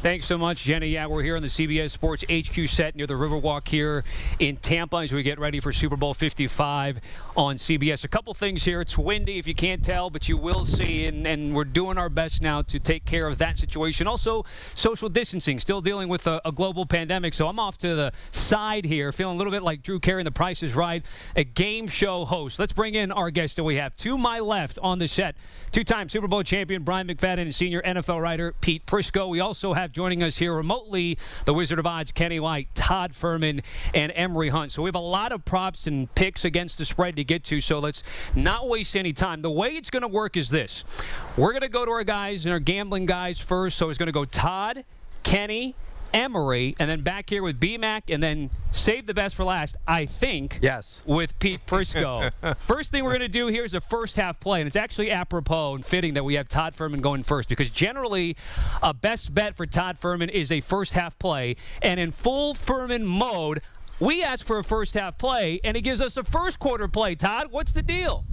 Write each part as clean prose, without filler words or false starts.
Thanks so much, Jenny. Yeah, we're here on the CBS Sports HQ set near the Riverwalk here in Tampa as we get ready for Super Bowl 55 on CBS. A couple things here. It's windy, if you can't tell, but you will see, and we're doing our best now to take care of that situation. Also, social distancing, still dealing with a global pandemic, so I'm off to the side here, feeling a little bit like Drew Carey in The Price is Right, a game show host. Let's bring in our guest that we have. To my left on the set, two-time Super Bowl champion Bryant Mcfadden and senior NFL writer Pete Prisco. We also have joining us here remotely the Wizard of Odds, Kenny White, Todd Fuhrman, and Emery Hunt. So we have a lot of props and picks against the spread to get to, so let's not waste any time. The way it's going to work is this. We're going to go to our guys and our gambling guys first. So it's going to go Todd, Kenny, Emery, and then back here with B-Mac, and then save the best for last, I think, yes, with Pete Prisco. First thing we're going to do here is a first-half play, and it's actually apropos and fitting that we have Todd Fuhrman going first, because generally a best bet for Todd Fuhrman is a first-half play, and in full Fuhrman mode, we ask for a first-half play, and he gives us a first-quarter play. Todd, what's the deal?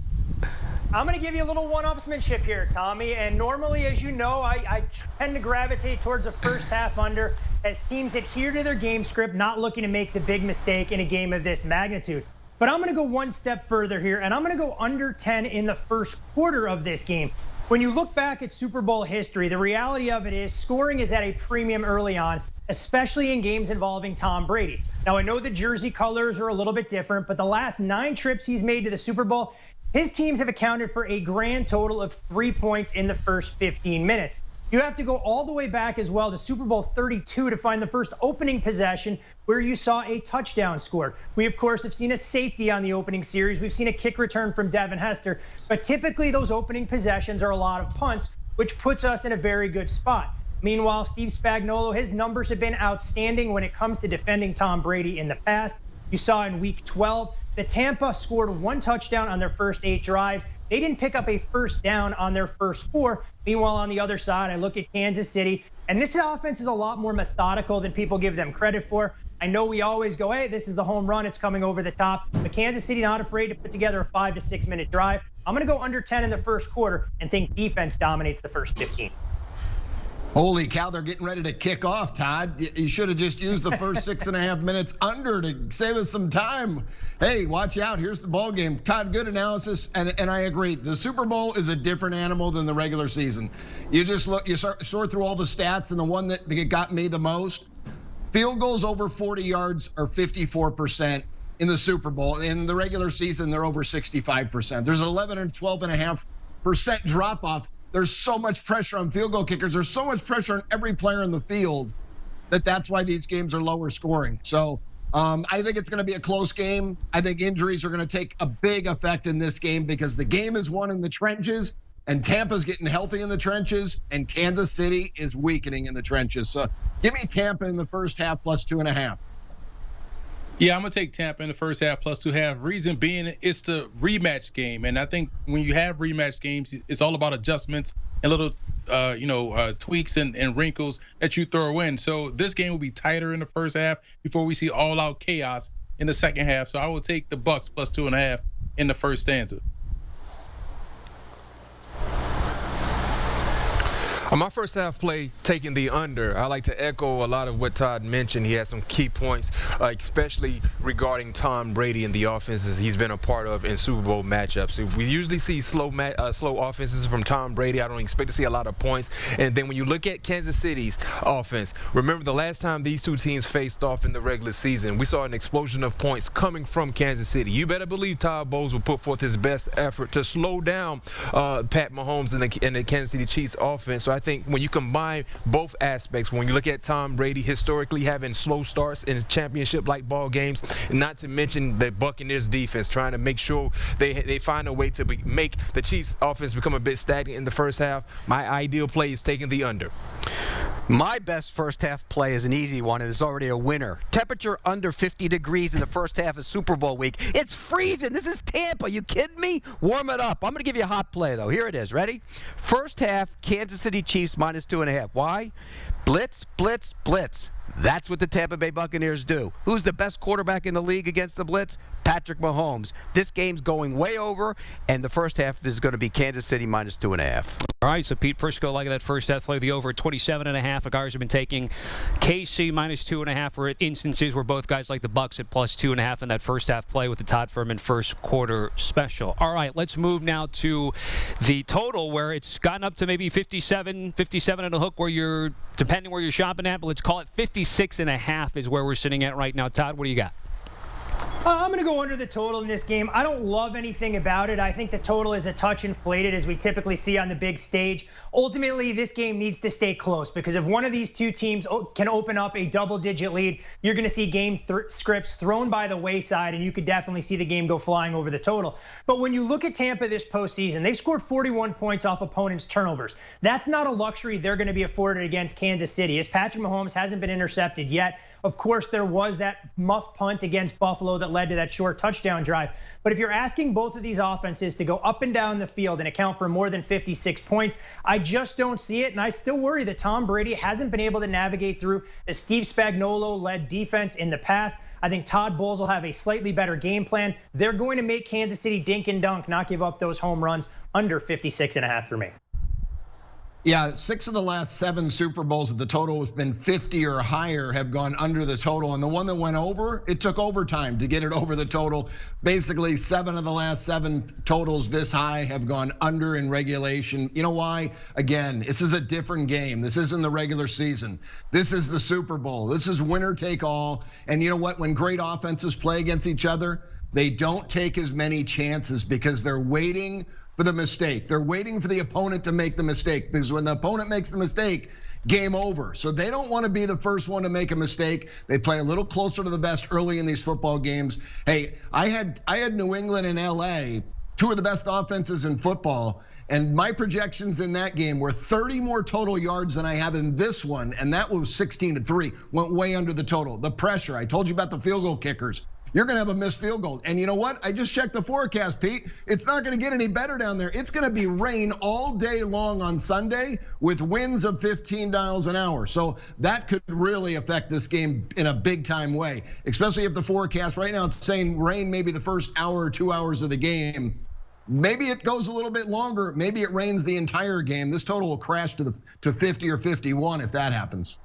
I'm going to give you a little one-upsmanship here, Tommy, and normally, as you know, I tend to gravitate towards a first-half under as teams adhere to their game script, not looking to make the big mistake in a game of this magnitude. But I'm going to go one step further here, and I'm going to go under 10 in the first quarter of this game. When you look back at Super Bowl history, the reality of it is scoring is at a premium early on, especially in games involving Tom Brady. Now, I know the jersey colors are a little bit different, but the last 9 trips he's made to the Super Bowl, his teams have accounted for a grand total of 3 points in the first 15 minutes. You have to go all the way back as well to Super Bowl 32 to find the first opening possession where you saw a touchdown scored. We, of course, have seen a safety on the opening series. We've seen a kick return from Devin Hester. But typically those opening possessions are a lot of punts, which puts us in a very good spot. Meanwhile, Steve Spagnuolo, his numbers have been outstanding when it comes to defending Tom Brady in the past. You saw in Week 12, the Tampa scored 1 touchdown on their first 8 drives. They didn't pick up a first down on their first 4. Meanwhile, on the other side, I look at Kansas City, and this offense is a lot more methodical than people give them credit for. I know we always go, hey, this is the home run, it's coming over the top. But Kansas City not afraid to put together a 5 to 6 minute drive. I'm going to go under 10 in the first quarter and think defense dominates the first 15. Holy cow, they're getting ready to kick off, Todd. You should have just used the first 6.5 minutes under to save us some time. Hey, watch out. Here's the ball game. Todd, good analysis, and I agree. The Super Bowl is a different animal than the regular season. You just look, you sort through all the stats, and the one that got me the most, field goals over 40 yards are 54% in the Super Bowl. In the regular season, they're over 65%. There's an 11 and 12.5% drop-off. There's so much pressure on field goal kickers. There's so much pressure on every player in the field that's why these games are lower scoring. So I think it's going to be a close game. I think injuries are going to take a big effect in this game because the game is won in the trenches, and Tampa's getting healthy in the trenches, and Kansas City is weakening in the trenches. So give me Tampa in the first half plus 2.5. Yeah, I'm going to take Tampa in the first half plus 2.5. Reason being, it's the rematch game. And I think when you have rematch games, it's all about adjustments and little, tweaks and wrinkles that you throw in. So this game will be tighter in the first half before we see all-out chaos in the second half. So I will take the Bucs plus 2.5 in the first stanza. On my first half play, taking the under, I like to echo a lot of what Todd mentioned. He had some key points, especially regarding Tom Brady and the offenses he's been a part of in Super Bowl matchups. We usually see slow offenses from Tom Brady. I don't expect to see a lot of points. And then when you look at Kansas City's offense, remember the last time these two teams faced off in the regular season, we saw an explosion of points coming from Kansas City. You better believe Todd Bowles will put forth his best effort to slow down Pat Mahomes and the Kansas City Chiefs offense. So I think when you combine both aspects, when you look at Tom Brady historically having slow starts in championship-like ball games, not to mention the Buccaneers defense trying to make sure they find a way to make the Chiefs offense become a bit stagnant in the first half, my ideal play is taking the under. My best first half play is an easy one, and it's already a winner. Temperature under 50 degrees in the first half of Super Bowl week. It's freezing. This is Tampa. You kidding me? Warm it up. I'm going to give you a hot play, though. Here it is. Ready? First half, Kansas City Chiefs minus 2.5. Why? Blitz, blitz, blitz. That's what the Tampa Bay Buccaneers do. Who's the best quarterback in the league against the blitz? Patrick Mahomes. This game's going way over, and the first half is going to be Kansas City minus 2.5. All right, so Pete Prisco, like that first half play, the over 27.5. The guys have been taking KC minus 2.5 for instances where both guys like the Bucs at plus 2.5 in that first half play with the Todd Fuhrman first quarter special. All right, let's move now to the total where it's gotten up to maybe 57 and a hook where you're, depending where you're shopping at, but let's call it 56.5 is where we're sitting at right now. Todd, what do you got? I'm going to go under the total in this game. I don't love anything about it. I think the total is a touch inflated, as we typically see on the big stage. Ultimately, this game needs to stay close, because if one of these two teams can open up a double-digit lead, you're going to see game scripts thrown by the wayside, and you could definitely see the game go flying over the total. But when you look at Tampa this postseason, they've scored 41 points off opponents' turnovers. That's not a luxury they're going to be afforded against Kansas City, as Patrick Mahomes hasn't been intercepted yet. Of course, there was that muff punt against Buffalo that led to that short touchdown drive. But if you're asking both of these offenses to go up and down the field and account for more than 56 points, I just don't see it. And I still worry that Tom Brady hasn't been able to navigate through a Steve Spagnuolo-led defense in the past. I think Todd Bowles will have a slightly better game plan. They're going to make Kansas City dink and dunk, not give up those home runs. Under 56.5 for me. Yeah, 6 of the last 7 Super Bowls, if the total has been 50 or higher, have gone under the total. And the one that went over, it took overtime to get it over the total. Basically, 7 of the last 7 totals this high have gone under in regulation. You know why? Again, this is a different game. This isn't the regular season. This is the Super Bowl. This is winner take all. And you know what? When great offenses play against each other, they don't take as many chances because they're waiting for the mistake. They're waiting for the opponent to make the mistake, because when the opponent makes the mistake, game over. So they don't want to be the first one to make a mistake. They play a little closer to the vest early in these football games. Hey, I had New England and LA, 2 of the best offenses in football, and my projections in that game were 30 more total yards than I have in this one, and that was 16-3. Went way under the total. The pressure, I told you about the field goal kickers. You're going to have a missed field goal. And you know what? I just checked the forecast, Pete. It's not going to get any better down there. It's going to be rain all day long on Sunday with winds of 15 miles an hour. So that could really affect this game in a big time way, especially if the forecast right now it's saying rain maybe the first hour or 2 hours of the game. Maybe it goes a little bit longer. Maybe it rains the entire game. This total will crash to 50 or 51 if that happens.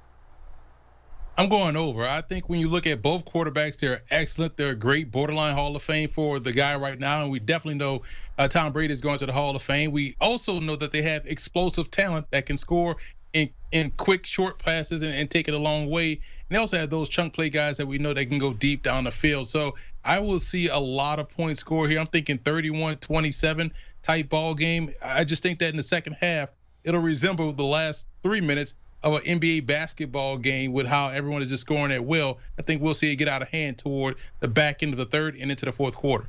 I'm going over. I think when you look at both quarterbacks, they're excellent. They're a great borderline Hall of Fame for the guy right now. And we definitely know Tom Brady is going to the Hall of Fame. We also know that they have explosive talent that can score in quick, short passes and take it a long way. And they also have those chunk play guys that we know they can go deep down the field. So I will see a lot of points scored here. I'm thinking 31-27 type ball game. I just think that in the second half, it'll resemble the last 3 minutes of an NBA basketball game with how everyone is just scoring at will. I think we'll see it get out of hand toward the back end of the third and into the fourth quarter.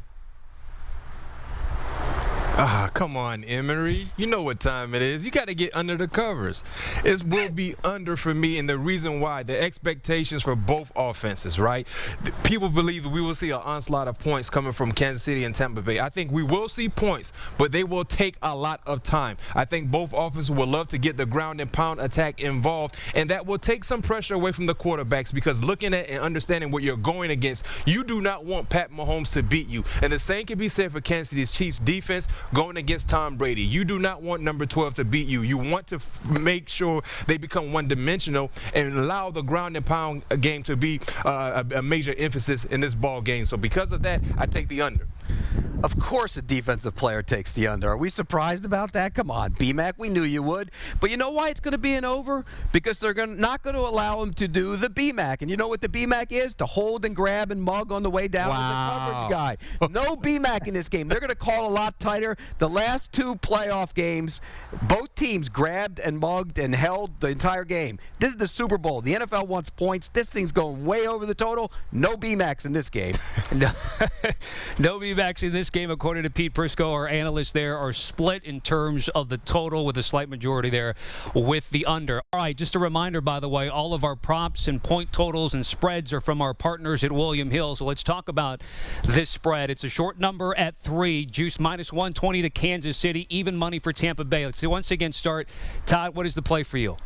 Come on, Emery. You know what time it is. You got to get under the covers. It will be under for me, and the reason why, the expectations for both offenses, right? People believe that we will see an onslaught of points coming from Kansas City and Tampa Bay. I think we will see points, but they will take a lot of time. I think both offenses will love to get the ground and pound attack involved, and that will take some pressure away from the quarterbacks, because looking at and understanding what you're going against, you do not want Pat Mahomes to beat you. And the same can be said for Kansas City's Chiefs defense going against Tom Brady. You do not want number 12 to beat you. You want to make sure they become one-dimensional and allow the ground and pound game to be a major emphasis in this ball game. So because of that, I take the under. Of course a defensive player takes the under. Are we surprised about that? Come on, B-Mac, we knew you would. But you know why it's going to be an over? Because they're not going to allow him to do the B-Mac. And you know what the B-Mac is? To hold and grab and mug on the way down with the coverage guy. No B-Mac in this game. They're going to call a lot tighter. The last 2 playoff games, both teams grabbed and mugged and held the entire game. This is the Super Bowl. The NFL wants points. This thing's going way over the total. No B-Macs in this game. No B-Macs in this game, according to Pete Prisco. Our analysts there are split in terms of the total, with a slight majority there with the under. All right, just a reminder, by the way, all of our props and point totals and spreads are from our partners at William Hill. So let's talk about this spread. It's a short number at 3, juice minus 120 to Kansas City, even money for Tampa Bay. Let's once again start. Todd, what is the play for you?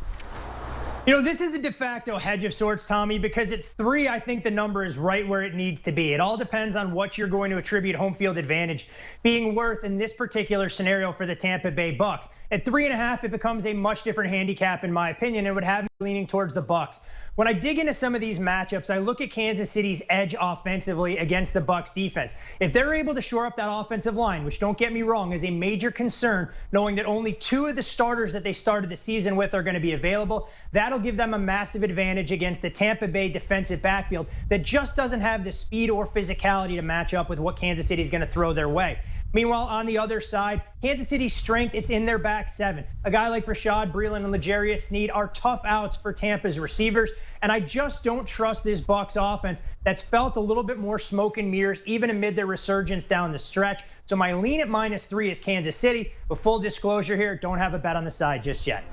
You know, this is a de facto hedge of sorts, Tommy, because at 3, I think the number is right where it needs to be. It all depends on what you're going to attribute home field advantage being worth in this particular scenario for the Tampa Bay Bucs. At 3.5, it becomes a much different handicap, in my opinion, and would have me leaning towards the Bucs. When I dig into some of these matchups, I look at Kansas City's edge offensively against the Bucs defense. If they're able to shore up that offensive line, which don't get me wrong, is a major concern, knowing that only 2 of the starters that they started the season with are going to be available, that'll give them a massive advantage against the Tampa Bay defensive backfield that just doesn't have the speed or physicality to match up with what Kansas City is going to throw their way. Meanwhile, on the other side, Kansas City's strength, it's in their back 7. A guy like Rashad Breeland and L'Jarius Sneed are tough outs for Tampa's receivers, and I just don't trust this Bucs offense that's felt a little bit more smoke and mirrors even amid their resurgence down the stretch. So my lean at -3 is Kansas City. But full disclosure here, don't have a bet on the side just yet.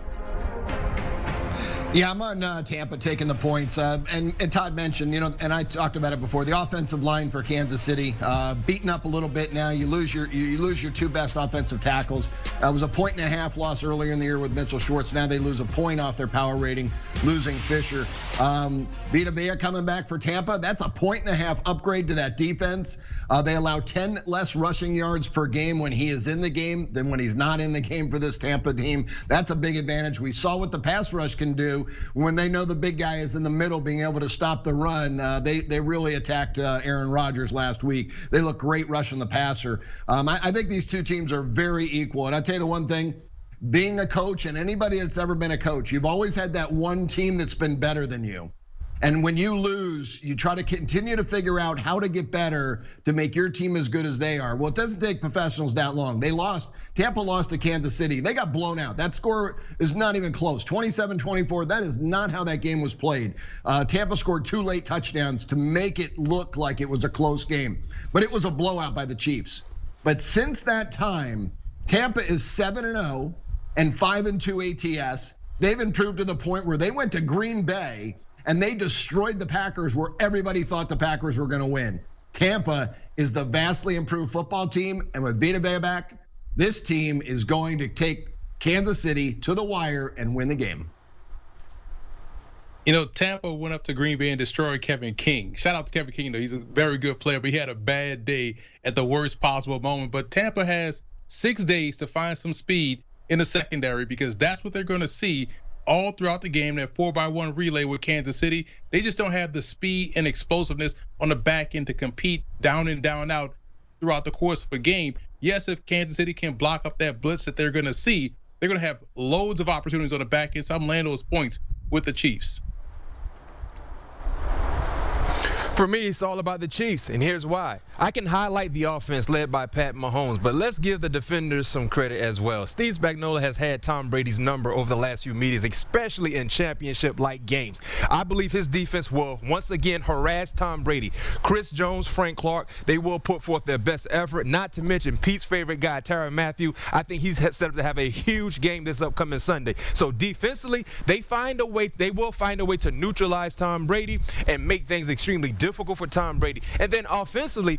Yeah, I'm on Tampa taking the points. And Todd mentioned, and I talked about it before, the offensive line for Kansas City beaten up a little bit now. You lose your 2 best offensive tackles. It was a 1.5 loss earlier in the year with Mitchell Schwartz. Now they lose a point off their power rating, losing Fisher. Vita Vea coming back for Tampa. That's a 1.5 upgrade to that defense. They allow 10 less rushing yards per game when he is in the game than when he's not in the game for this Tampa team. That's a big advantage. We saw what the pass rush can do when they know the big guy is in the middle, being able to stop the run. They really attacked Aaron Rodgers last week. They look great rushing the passer. I think these 2 teams are very equal. And I'll tell you the one thing, being a coach and anybody that's ever been a coach, you've always had that one team that's been better than you. And when you lose, you try to continue to figure out how to get better to make your team as good as they are. Well, it doesn't take professionals that long. Tampa lost to Kansas City. They got blown out. That score is not even close. 27-24, that is not how that game was played. Tampa scored 2 late touchdowns to make it look like it was a close game. But it was a blowout by the Chiefs. But since that time, Tampa is 7-0 and 5-2 ATS. They've improved to the point where they went to Green Bay and they destroyed the Packers where everybody thought the Packers were going to win. Tampa is the vastly improved football team, and with Vita Vea back, this team is going to take Kansas City to the wire and win the game. Tampa went up to Green Bay and destroyed Kevin King. Shout out to Kevin King, though. He's a very good player, but he had a bad day at the worst possible moment. But Tampa has 6 days to find some speed in the secondary because that's what they're going to see all throughout the game, that 4x1 relay with Kansas City. They just don't have the speed and explosiveness on the back end to compete down and down out throughout the course of a game. Yes, if Kansas City can block up that blitz that they're going to see, they're going to have loads of opportunities on the back end. So I'm laying those points with the Chiefs. For me, it's all about the Chiefs, and here's why. I can highlight the offense led by Pat Mahomes, but let's give the defenders some credit as well. Steve Spagnuolo has had Tom Brady's number over the last few meetings, especially in championship-like games. I believe his defense will once again harass Tom Brady. Chris Jones, Frank Clark, they will put forth their best effort, not to mention Pete's favorite guy, Tyrann Mathieu. I think he's set up to have a huge game this upcoming Sunday. So defensively, they will find a way to neutralize Tom Brady and make things extremely difficult for Tom Brady. And then offensively,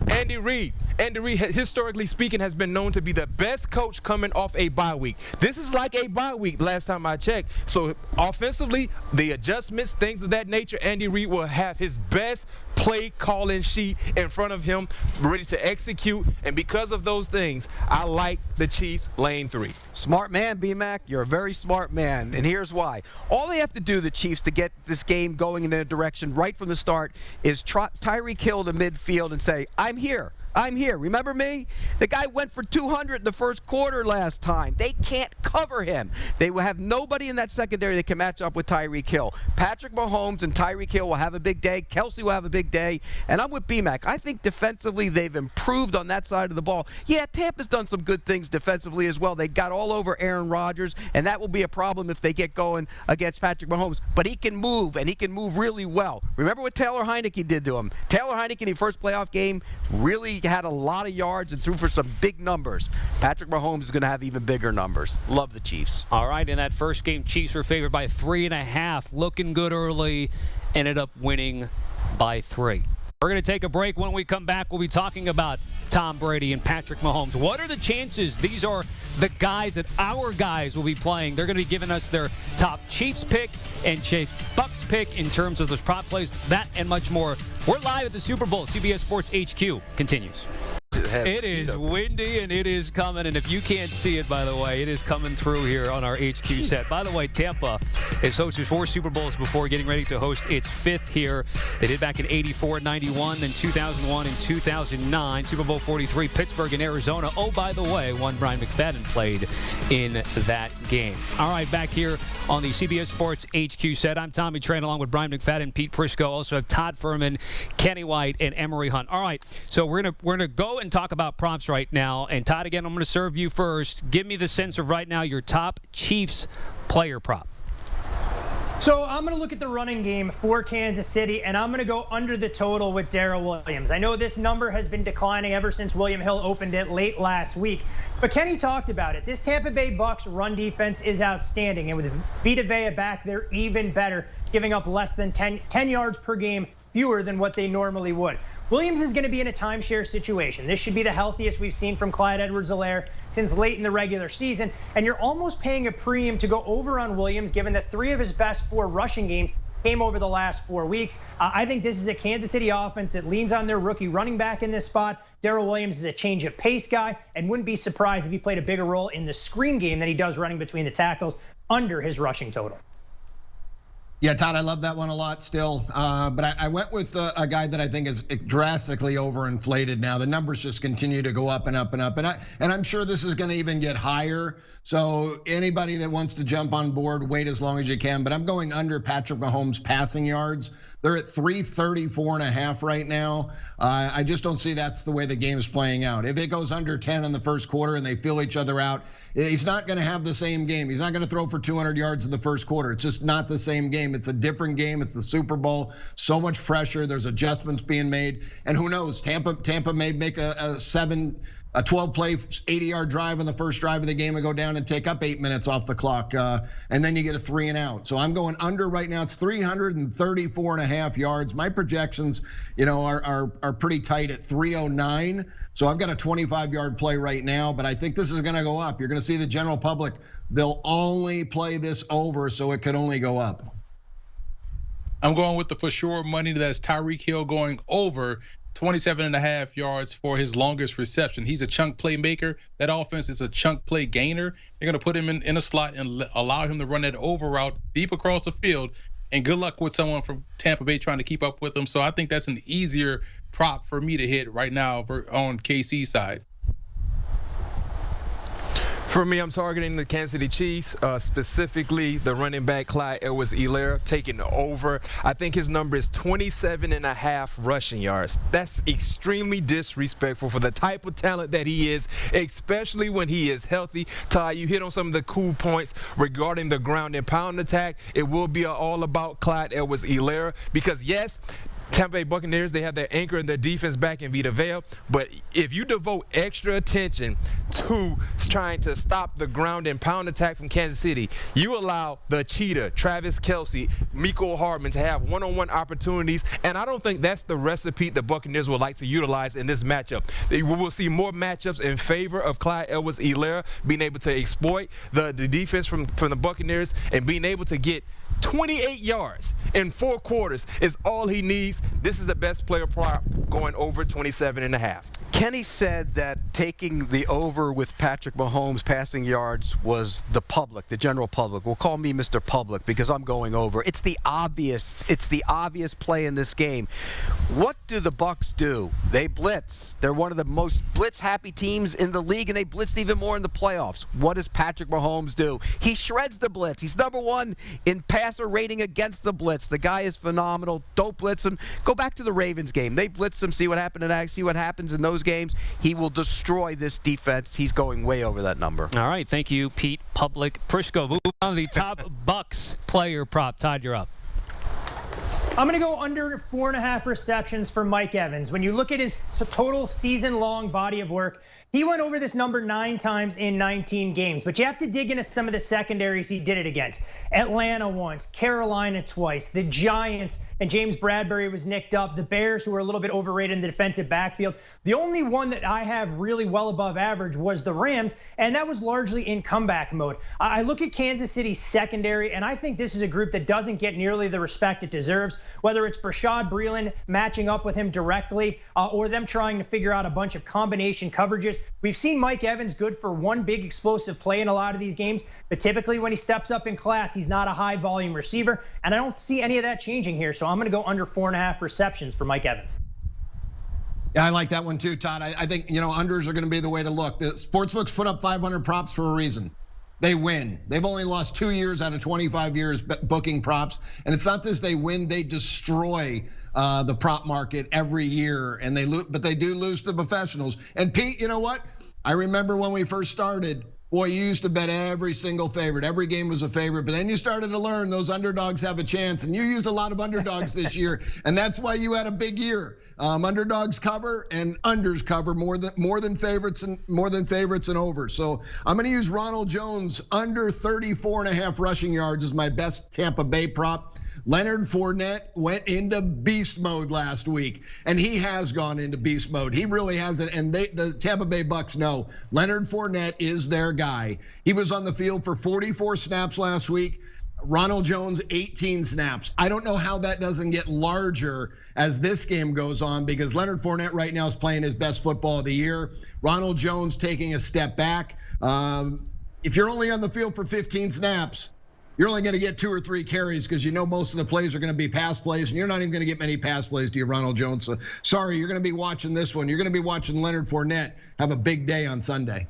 Andy Reid, historically speaking, has been known to be the best coach coming off a bye week. This is like a bye week last time I checked. So offensively, the adjustments, things of that nature, Andy Reid will have his best play calling sheet in front of him, ready to execute. And because of those things, I like the Chiefs laying 3. Smart man, B-Mac. You're a very smart man, and here's why. All they have to do, the Chiefs, to get this game going in their direction right from the start is Tyreek Hill to midfield and say, I'm here. I'm here. Remember me? The guy went for 200 in the first quarter last time. They can't cover him. They will have nobody in that secondary that can match up with Tyreek Hill. Patrick Mahomes and Tyreek Hill will have a big day. Kelsey will have a big day. And I'm with B-Mac. I think defensively they've improved on that side of the ball. Yeah, Tampa's done some good things defensively as well. They got all over Aaron Rodgers, and that will be a problem if they get going against Patrick Mahomes. But he can move, and he can move really well. Remember what Taylor Heineke did to him? Taylor Heineke in his first playoff game really had a lot of yards and threw for some big numbers. Patrick Mahomes is going to have even bigger numbers. Love the Chiefs. All right, in that first game, Chiefs were favored by 3.5. Looking good early. Ended up winning by 3. We're going to take a break. When we come back, we'll be talking about Tom Brady and Patrick Mahomes. What are the chances these are the guys that our guys will be playing? They're going to be giving us their top Chiefs pick and Chiefs Bucs pick in terms of those prop plays, that and much more. We're live at the Super Bowl. CBS Sports HQ continues. It is windy and it is coming, and if you can't see it, by the way, it is coming through here on our HQ set. By the way, Tampa has hosted 4 Super Bowls before getting ready to host its 5th here. They did back in 84, 91, then 2001 and 2009. Super Bowl 43, Pittsburgh and Arizona. Oh, by the way, one Bryant Mcfadden played in that game. All right, back here on the CBS Sports HQ set. I'm Tommy Tran along with Bryant Mcfadden, Pete Prisco. Also have Todd Fuhrman, Kenny White, and Emery Hunt. All right, so we're gonna go and talk about props right now. And Todd, again, I'm going to serve you first. Give me the sense of right now your top Chiefs player prop. So I'm going to look at the running game for Kansas City, and I'm going to go under the total with Darrell Williams. I know this number has been declining ever since William Hill opened it late last week, but Kenny talked about it. This Tampa Bay Bucs run defense is outstanding, and with Vita Vea back, they're even better, giving up less than 10 yards per game, fewer than what they normally would. Williams is going to be in a timeshare situation. This should be the healthiest we've seen from Clyde Edwards-Helaire since late in the regular season, and you're almost paying a premium to go over on Williams, given that 3 of his best 4 rushing games came over the last 4 weeks. I think this is a Kansas City offense that leans on their rookie running back in this spot. Darrell Williams is a change of pace guy, and wouldn't be surprised if he played a bigger role in the screen game than he does running between the tackles under his rushing total. Yeah, Todd, I love that one a lot still. But I went with a guy that I think is drastically overinflated now. The numbers just continue to go up and up and up. And I'm sure this is going to even get higher. So anybody that wants to jump on board, wait as long as you can. But I'm going under Patrick Mahomes' passing yards. They're at 334.5 right now. I just don't see that's the way the game's playing out. If it goes under 10 in the first quarter and they fill each other out, he's not going to have the same game. He's not going to throw for 200 yards in the first quarter. It's just not the same game. It's a different game. It's the Super Bowl. So much pressure. There's adjustments being made. And who knows? Tampa may make a 12-play, 80-yard drive on the first drive of the game and go down and take up 8 minutes off the clock. And then you get a 3 and out. So I'm going under right now. It's 334.5 yards. My projections, are pretty tight at 309. So I've got a 25-yard play right now, but I think this is going to go up. You're going to see the general public. They'll only play this over, so it could only go up. I'm going with the for sure money. That's Tyreek Hill going over 27.5 yards for his longest reception. He's a chunk playmaker. That offense is a chunk play gainer. They're going to put him in a slot and allow him to run that over route deep across the field. And good luck with someone from Tampa Bay trying to keep up with him. So I think that's an easier prop for me to hit right now on KC's side. For me, I'm targeting the Kansas City Chiefs, specifically the running back Clyde Edwards-Helaire, taking over. I think his number is 27.5 rushing yards. That's extremely disrespectful for the type of talent that he is, especially when he is healthy. Ty, you hit on some of the cool points regarding the ground and pound attack. It will be all about Clyde Edwards-Helaire because, yes, Tampa Bay Buccaneers, they have their anchor and their defense back in Vita Vea. But if you devote extra attention to trying to stop the ground and pound attack from Kansas City, you allow the cheetah, Travis Kelce, Mecole Hardman to have one-on-one opportunities. And I don't think that's the recipe the Buccaneers would like to utilize in this matchup. We will see more matchups in favor of Clyde Edwards-Helaire being able to exploit the defense from the Buccaneers and being able to get 28 yards in 4 quarters is all he needs. This is the best player prop going over 27.5. Kenny said that taking the over with Patrick Mahomes passing yards was the public, the general public. Well, call me Mr. Public because I'm going over. It's the obvious play in this game. What do the Bucs do? They blitz. They're one of the most blitz-happy teams in the league, and they blitzed even more in the playoffs. What does Patrick Mahomes do? He shreds the blitz. He's number 1 in passer rating against the blitz. The guy is phenomenal. Don't blitz him. Go back to the Ravens game. They blitzed him. See what happened in that. See what happens in those games. He will destroy this defense. He's going way over that number. All right. Thank you, Pete Public. Prisco, move on to the top Bucs player prop. Todd, you're up. I'm going to go under 4.5 receptions for Mike Evans. When you look at his total season-long body of work, He went over this number 9 times in 19 games, but you have to dig into some of the secondaries he did it against. Atlanta once, Carolina twice, the Giants, and James Bradbury was nicked up, the Bears, who were a little bit overrated in the defensive backfield. The only one that I have really well above average was the Rams, and that was largely in comeback mode. I look at Kansas City's secondary, and I think this is a group that doesn't get nearly the respect it deserves, whether it's Bashaud Breeland matching up with him directly or them trying to figure out a bunch of combination coverages. We've seen Mike Evans good for one big explosive play in a lot of these games, but typically when he steps up in class, he's not a high volume receiver, and I don't see any of that changing here. So I'm going to go under 4.5 receptions for Mike Evans. Yeah, I like that one too, Todd. I think, unders are going to be the way to look. The sportsbooks put up 500 props for a reason. They win. They've only lost 2 years out of 25 years booking props. And it's not this they win, they destroy the prop market every year. And but they do lose to professionals. And Pete, you know what? I remember when we first started, boy, you used to bet every single favorite. Every game was a favorite. But then you started to learn those underdogs have a chance. And you used a lot of underdogs this year. And that's why you had a big year. Underdogs cover and unders cover more than favorites and over. So I'm going to use Ronald Jones under 34.5 rushing yards as my best Tampa Bay prop. Leonard Fournette went into beast mode last week, and he has gone into beast mode. He really has it, and the Tampa Bay Bucs know Leonard Fournette is their guy. He was on the field for 44 snaps last week. Ronald Jones, 18 snaps. I don't know how that doesn't get larger as this game goes on, because Leonard Fournette right now is playing his best football of the year. Ronald Jones taking a step back. If you're only on the field for 15 snaps, you're only going to get 2 or 3 carries because most of the plays are going to be pass plays, and you're not even going to get many pass plays to you, Ronald Jones. So sorry, you're going to be watching this one. You're going to be watching Leonard Fournette have a big day on Sunday.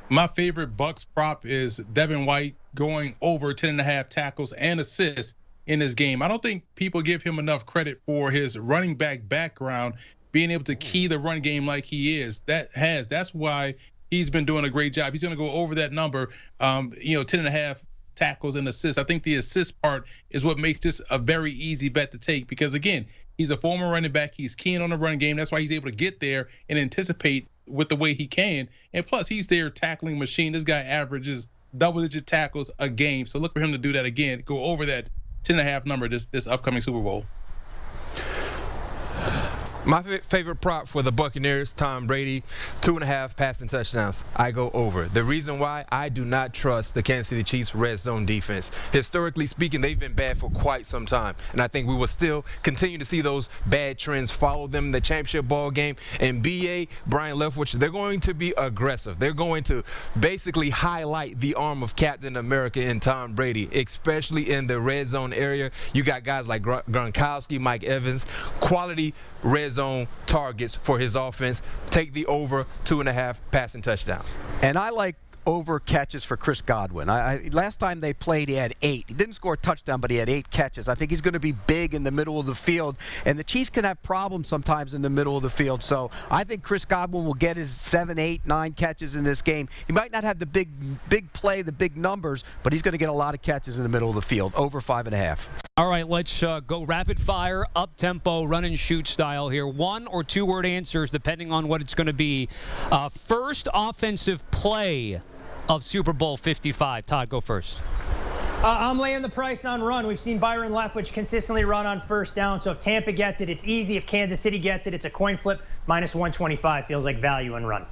My favorite Bucs prop is Devin White going over 10.5 tackles and assists in this game. I don't think people give him enough credit for his running back background, being able to key the run game like he is. That's why he's been doing a great job. He's going to go over that number, 10.5 tackles and assists. I think the assist part is what makes this a very easy bet to take, because again, he's a former running back. He's keen on the run game. That's why he's able to get there and anticipate with the way he can. And plus, he's their tackling machine. This guy averages double-digit tackles a game. So look for him to do that again, go over that 10.5 number this upcoming Super Bowl. My favorite prop for the Buccaneers, Tom Brady, 2.5 passing touchdowns. I go over. The reason why, I do not trust the Kansas City Chiefs red zone defense. Historically speaking, they've been bad for quite some time. And I think we will still continue to see those bad trends follow them in the championship ball game. And BA, Brian Leftwich, they're going to be aggressive. They're going to basically highlight the arm of Captain America in Tom Brady, especially in the red zone area. You got guys like Gronkowski, Mike Evans, quality red zone targets for his offense. Take the over 2.5 passing touchdowns. And I like over catches for Chris Godwin. Last time they played, he had 8. He didn't score a touchdown, but he had 8 catches. I think he's going to be big in the middle of the field, and the Chiefs can have problems sometimes in the middle of the field. So I think Chris Godwin will get his 7, 8, 9 catches in this game. He might not have the big play, the big numbers, but he's going to get a lot of catches in the middle of the field, over 5.5. All right, let's go rapid fire, up-tempo, run-and-shoot style here. 1 or 2 word answers, depending on what it's going to be. First offensive play of Super Bowl 55. Todd, go first. I'm laying the price on run. We've seen Byron Leftwich consistently run on first down. So if Tampa gets it, it's easy. If Kansas City gets it, it's a coin flip. Minus 125 feels like value and run.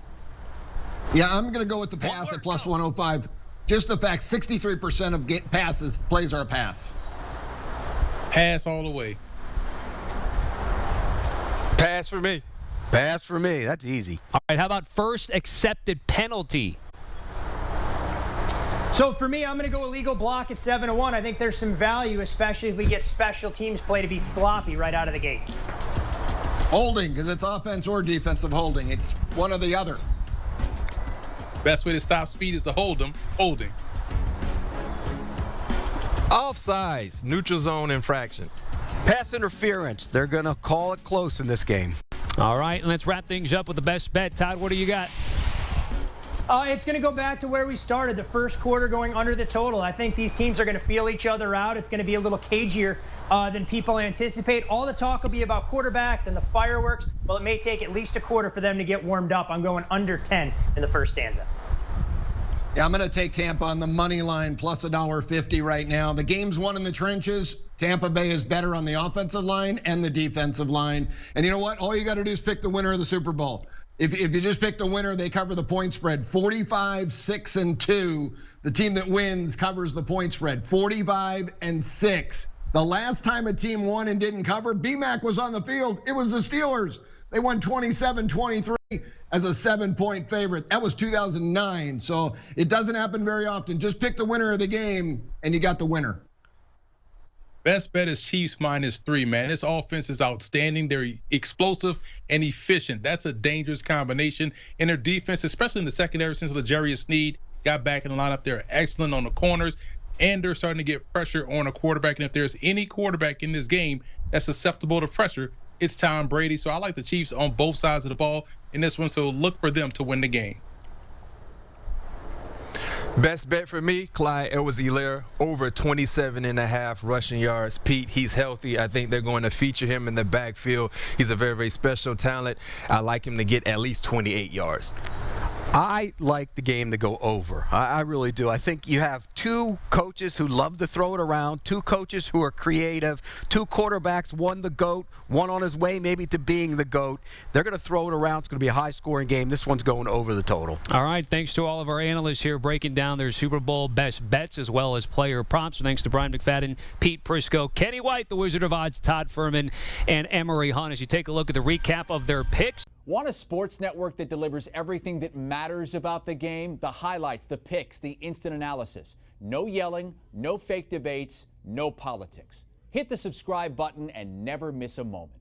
Yeah, I'm going to go with the pass at plus 105. Just the fact 63% of plays are a pass. Pass all the way. Pass for me. Pass for me. That's easy. All right, how about first accepted penalty? So for me, I'm going to go illegal block at 7-1. I think there's some value, especially if we get special teams play to be sloppy right out of the gates. Holding, because it's offense or defensive holding. It's one or the other. Best way to stop speed is to hold them. Holding. Offsides, neutral zone infraction. Pass interference. They're going to call it close in this game. All right, and let's wrap things up with the best bet. Todd, what do you got? It's going to go back to where we started, the first quarter going under the total. I think these teams are going to feel each other out. It's going to be a little cagier than people anticipate. All the talk will be about quarterbacks and the fireworks. Well, it may take at least a quarter for them to get warmed up. I'm going under 10 in the first stanza. Yeah, I'm going to take Tampa on the money line plus $1.50 right now. The game's won in the trenches. Tampa Bay is better on the offensive line and the defensive line. And you know what? All you got to do is pick the winner of the Super Bowl. If you just pick the winner, they cover the point spread. 45-6-2. The team that wins covers the point spread. 45-6. The last time a team won and didn't cover, BMAC was on the field. It was the Steelers. They won 27-23 as a 7-point favorite. That was 2009. So it doesn't happen very often. Just pick the winner of the game, and you got the winner. Best bet is Chiefs -3, man. This offense is outstanding. They're explosive and efficient. That's a dangerous combination. And their defense, especially in the secondary, since L'Jarius Sneed got back in the lineup, they're excellent on the corners. And they're starting to get pressure on a quarterback. And if there's any quarterback in this game that's susceptible to pressure, it's Tom Brady. So I like the Chiefs on both sides of the ball in this one. So look for them to win the game. Best bet for me, Clyde Edwards-Helaire, over 27.5 rushing yards. Pete, he's healthy. I think they're going to feature him in the backfield. He's a very, very special talent. I like him to get at least 28 yards. I like the game to go over. I really do. I think you have two coaches who love to throw it around, two coaches who are creative, two quarterbacks, one the GOAT, one on his way maybe to being the GOAT. They're going to throw it around. It's going to be a high-scoring game. This one's going over the total. All right, thanks to all of our analysts here breaking down their Super Bowl best bets as well as player props. Thanks to Bryant Mcfadden, Pete Prisco, Kenny White, the Wizard of Odds, Todd Fuhrman, and Emery Hunt. As you take a look at the recap of their picks. Want a sports network that delivers everything that matters about the game? The highlights, the picks, the instant analysis. No yelling, no fake debates, no politics. Hit the subscribe button and never miss a moment.